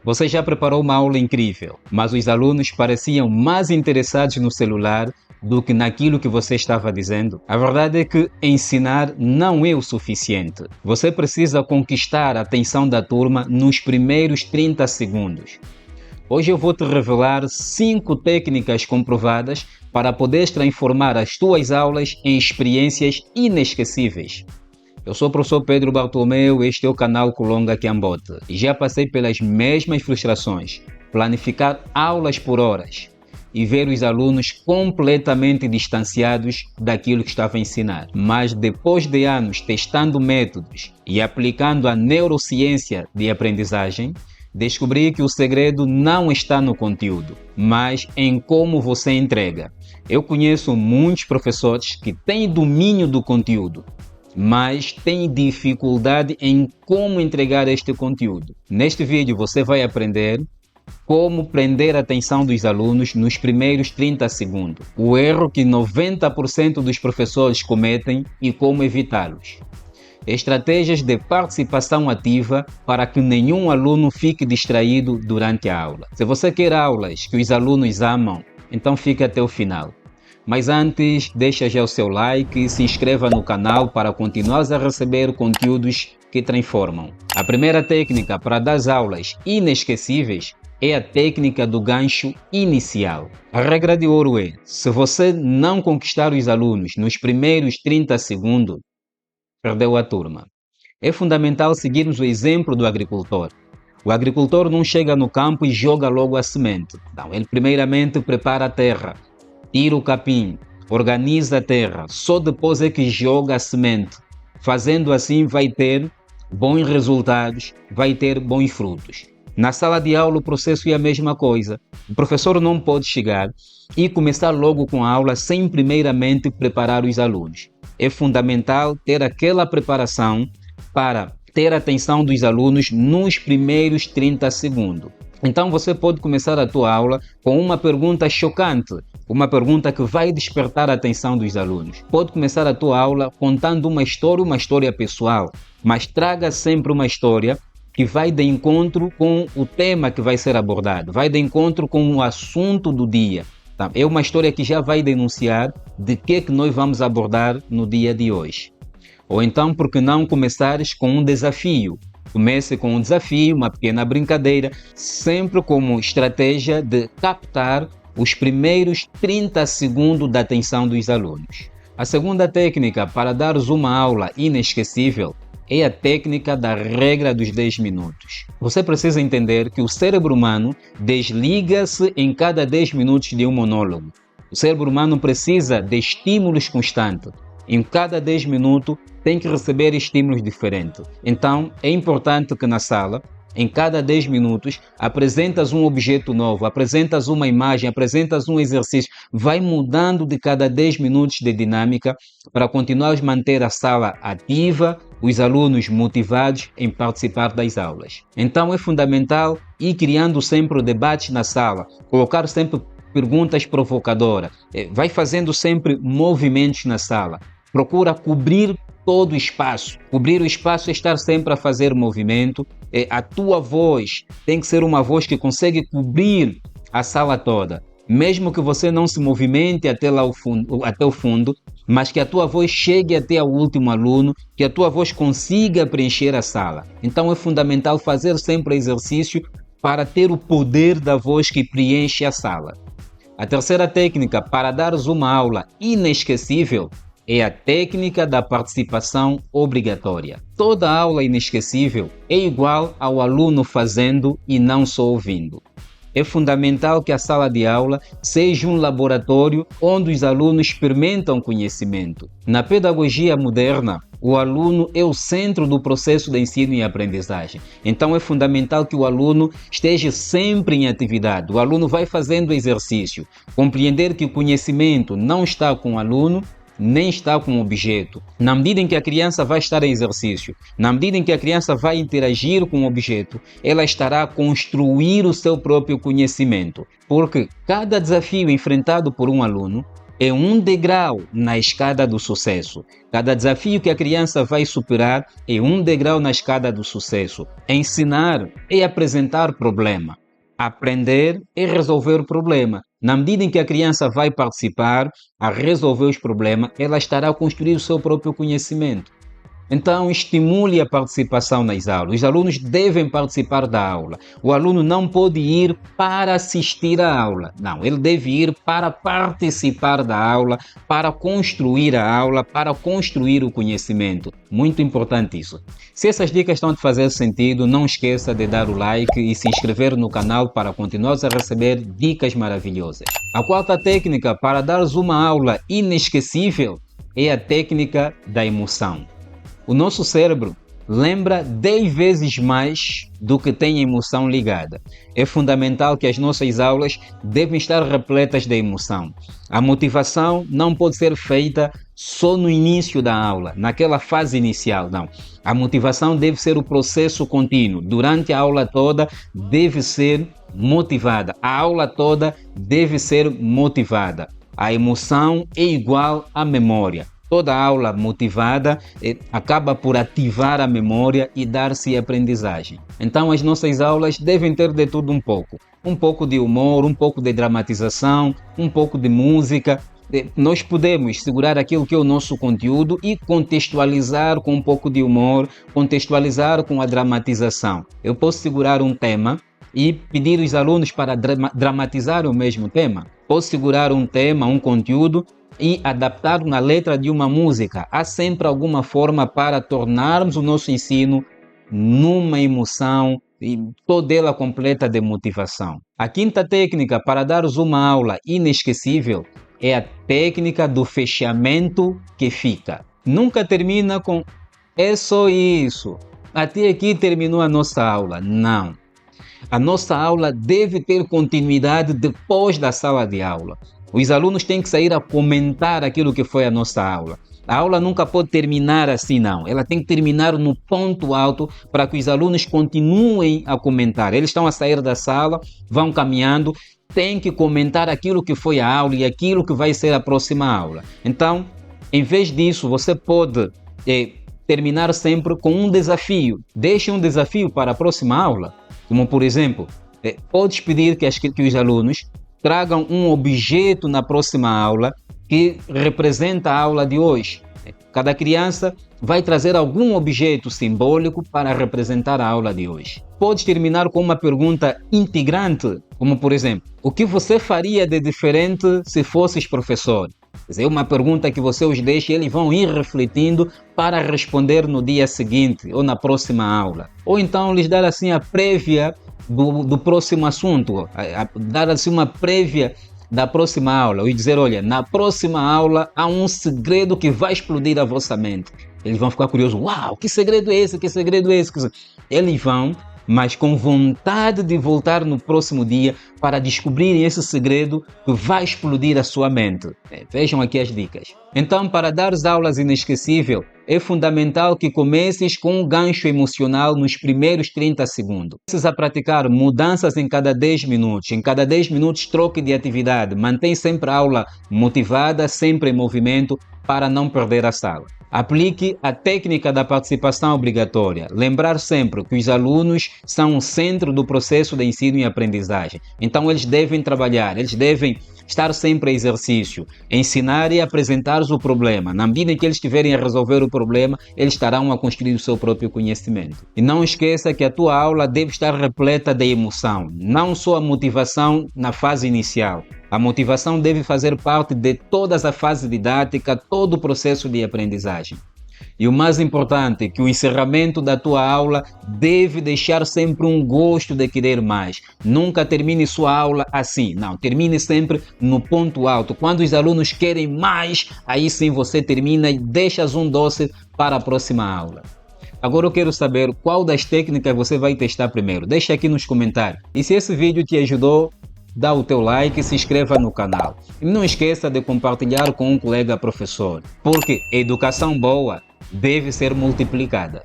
Você já preparou uma aula incrível, mas os alunos pareciam mais interessados no celular do que naquilo que você estava dizendo? A verdade é que ensinar não é o suficiente. Você precisa conquistar a atenção da turma nos primeiros 30 segundos. Hoje eu vou te revelar 5 técnicas comprovadas para poderes transformar as tuas aulas em experiências inesquecíveis. Eu sou o professor Pedro Bartolomeu, este é o canal Kulonga Kiambote. E já passei pelas mesmas frustrações, planificar aulas por horas e ver os alunos completamente distanciados daquilo que estava a ensinar. Mas depois de anos testando métodos e aplicando a neurociência de aprendizagem, descobri que o segredo não está no conteúdo, mas em como você entrega. Eu conheço muitos professores que têm domínio do conteúdo, mas têm dificuldade em como entregar este conteúdo. Neste vídeo você vai aprender como prender a atenção dos alunos nos primeiros 30 segundos, o erro que 90% dos professores cometem e como evitá-los. Estratégias de participação ativa para que nenhum aluno fique distraído durante a aula. Se você quer aulas que os alunos amam, então fique até o final. Mas antes, deixa já o seu like e se inscreva no canal para continuar a receber conteúdos que transformam. A primeira técnica para dar aulas inesquecíveis é a técnica do gancho inicial. A regra de ouro é, se você não conquistar os alunos nos primeiros 30 segundos, perdeu a turma. É fundamental seguirmos o exemplo do agricultor. O agricultor não chega no campo e joga logo a semente. Então, ele primeiramente prepara a terra, tira o capim, organiza a terra, só depois é que joga a semente. Fazendo assim vai ter bons resultados, vai ter bons frutos. Na sala de aula o processo é a mesma coisa. O professor não pode chegar e começar logo com a aula sem primeiramente preparar os alunos. É fundamental ter aquela preparação para ter a atenção dos alunos nos primeiros 30 segundos. Então você pode começar a tua aula com uma pergunta chocante, uma pergunta que vai despertar a atenção dos alunos. Pode começar a tua aula contando uma história pessoal, mas traga sempre uma história que vai de encontro com o tema que vai ser abordado, vai de encontro com o assunto do dia. É uma história que já vai denunciar de que nós vamos abordar no dia de hoje. Ou então, por que não começares com um desafio? Comece com um desafio, uma pequena brincadeira, sempre como estratégia de captar os primeiros 30 segundos da atenção dos alunos. A segunda técnica para dares uma aula inesquecível é a técnica da regra dos 10 minutos. Você precisa entender que o cérebro humano desliga-se em cada 10 minutos de um monólogo. O cérebro humano precisa de estímulos constantes. Em cada 10 minutos tem que receber estímulos diferentes. Então é importante que na sala, em cada 10 minutos, apresentas um objeto novo, apresentas uma imagem, apresentas um exercício. Vai mudando de cada 10 minutos de dinâmica para continuar a manter a sala ativa, os alunos motivados em participar das aulas. Então é fundamental ir criando sempre debates na sala, colocar sempre perguntas provocadoras, vai fazendo sempre movimentos na sala, procura cobrir todo o espaço. Cobrir o espaço é estar sempre a fazer movimento. A tua voz tem que ser uma voz que consegue cobrir a sala toda. Mesmo que você não se movimente até o fundo, mas que a tua voz chegue até o último aluno, que a tua voz consiga preencher a sala. Então é fundamental fazer sempre exercício para ter o poder da voz que preenche a sala. A terceira técnica para dares uma aula inesquecível é a técnica da participação obrigatória. Toda aula inesquecível é igual ao aluno fazendo e não só ouvindo. É fundamental que a sala de aula seja um laboratório onde os alunos experimentam conhecimento. Na pedagogia moderna, o aluno é o centro do processo de ensino e aprendizagem. Então é fundamental que o aluno esteja sempre em atividade. O aluno vai fazendo exercício. Compreender que o conhecimento não está com o aluno, nem está com o objeto. Na medida em que a criança vai estar em exercício, na medida em que a criança vai interagir com o objeto, ela estará a construir o seu próprio conhecimento. Porque cada desafio enfrentado por um aluno é um degrau na escada do sucesso. Cada desafio que a criança vai superar é um degrau na escada do sucesso. Ensinar é apresentar problema. Aprender é resolver o problema. Na medida em que a criança vai participar a resolver os problemas, ela estará a construir o seu próprio conhecimento. Então, estimule a participação nas aulas. Os alunos devem participar da aula. O aluno não pode ir para assistir à aula. Não, ele deve ir para participar da aula, para construir a aula, para construir o conhecimento. Muito importante isso. Se essas dicas estão de fazer sentido, não esqueça de dar o like e se inscrever no canal para continuar a receber dicas maravilhosas. A quarta técnica para dar uma aula inesquecível é a técnica da emoção. O nosso cérebro lembra 10 vezes mais do que tem emoção ligada. É fundamental que as nossas aulas devem estar repletas de emoção. A motivação não pode ser feita só no início da aula, naquela fase inicial, não. A motivação deve ser o processo contínuo. Durante a aula toda deve ser motivada. A aula toda deve ser motivada. A emoção é igual à memória. Toda aula motivada acaba por ativar a memória e dar-se aprendizagem. Então as nossas aulas devem ter de tudo um pouco. Um pouco de humor, um pouco de dramatização, um pouco de música. Nós podemos segurar aquilo que é o nosso conteúdo e contextualizar com um pouco de humor, contextualizar com a dramatização. Eu posso segurar um tema e pedir os alunos para dramatizar o mesmo tema. Posso segurar um tema, um conteúdo e adaptar na letra de uma música. Há sempre alguma forma para tornarmos o nosso ensino numa emoção e toda ela completa de motivação. A quinta técnica para dares uma aula inesquecível é a técnica do fechamento que fica. Nunca termina com "é só isso, até aqui terminou a nossa aula". Não. A nossa aula deve ter continuidade depois da sala de aula. Os alunos têm que sair a comentar aquilo que foi a nossa aula. A aula nunca pode terminar assim, não. Ela tem que terminar no ponto alto para que os alunos continuem a comentar. Eles estão a sair da sala, vão caminhando, têm que comentar aquilo que foi a aula e aquilo que vai ser a próxima aula. Então, em vez disso, você pode terminar sempre com um desafio. Deixe um desafio para a próxima aula. Como, por exemplo, podes pedir que os alunos tragam um objeto na próxima aula que representa a aula de hoje. Cada criança vai trazer algum objeto simbólico para representar a aula de hoje. Pode terminar com uma pergunta integrante, como por exemplo, o que você faria de diferente se fosses professor? Quer dizer, uma pergunta que você os deixa e eles vão ir refletindo para responder no dia seguinte ou na próxima aula. Ou então lhes dar assim a prévia do próximo assunto, dar assim uma prévia da próxima aula e dizer, olha, na próxima aula há um segredo que vai explodir a vossa mente. Eles vão ficar curiosos, uau, que segredo é esse, que segredo é esse? Eles vão, mas com vontade de voltar no próximo dia para descobrirem esse segredo que vai explodir a sua mente. Vejam aqui as dicas. Então, para dar aulas inesquecíveis, é fundamental que comeces com um gancho emocional nos primeiros 30 segundos. Precisa praticar mudanças em cada 10 minutos. Em cada 10 minutos, troque de atividade. Mantém sempre a aula motivada, sempre em movimento, para não perder a sala. Aplique a técnica da participação obrigatória. Lembrar sempre que os alunos são o centro do processo de ensino e aprendizagem. Então, eles devem trabalhar, eles devem estar sempre a exercício, ensinar e apresentar o problema. Na medida em que eles estiverem a resolver o problema, eles estarão a construir o seu próprio conhecimento. E não esqueça que a tua aula deve estar repleta de emoção, não só a motivação na fase inicial. A motivação deve fazer parte de toda a fase didática, todo o processo de aprendizagem. E o mais importante é que o encerramento da tua aula deve deixar sempre um gosto de querer mais. Nunca termine sua aula assim. Não, termine sempre no ponto alto. Quando os alunos querem mais, aí sim você termina e deixas um doce para a próxima aula. Agora eu quero saber qual das técnicas você vai testar primeiro. Deixa aqui nos comentários. E se esse vídeo te ajudou, dá o teu like e se inscreva no canal. E não esqueça de compartilhar com um colega professor, porque educação boa deve ser multiplicada.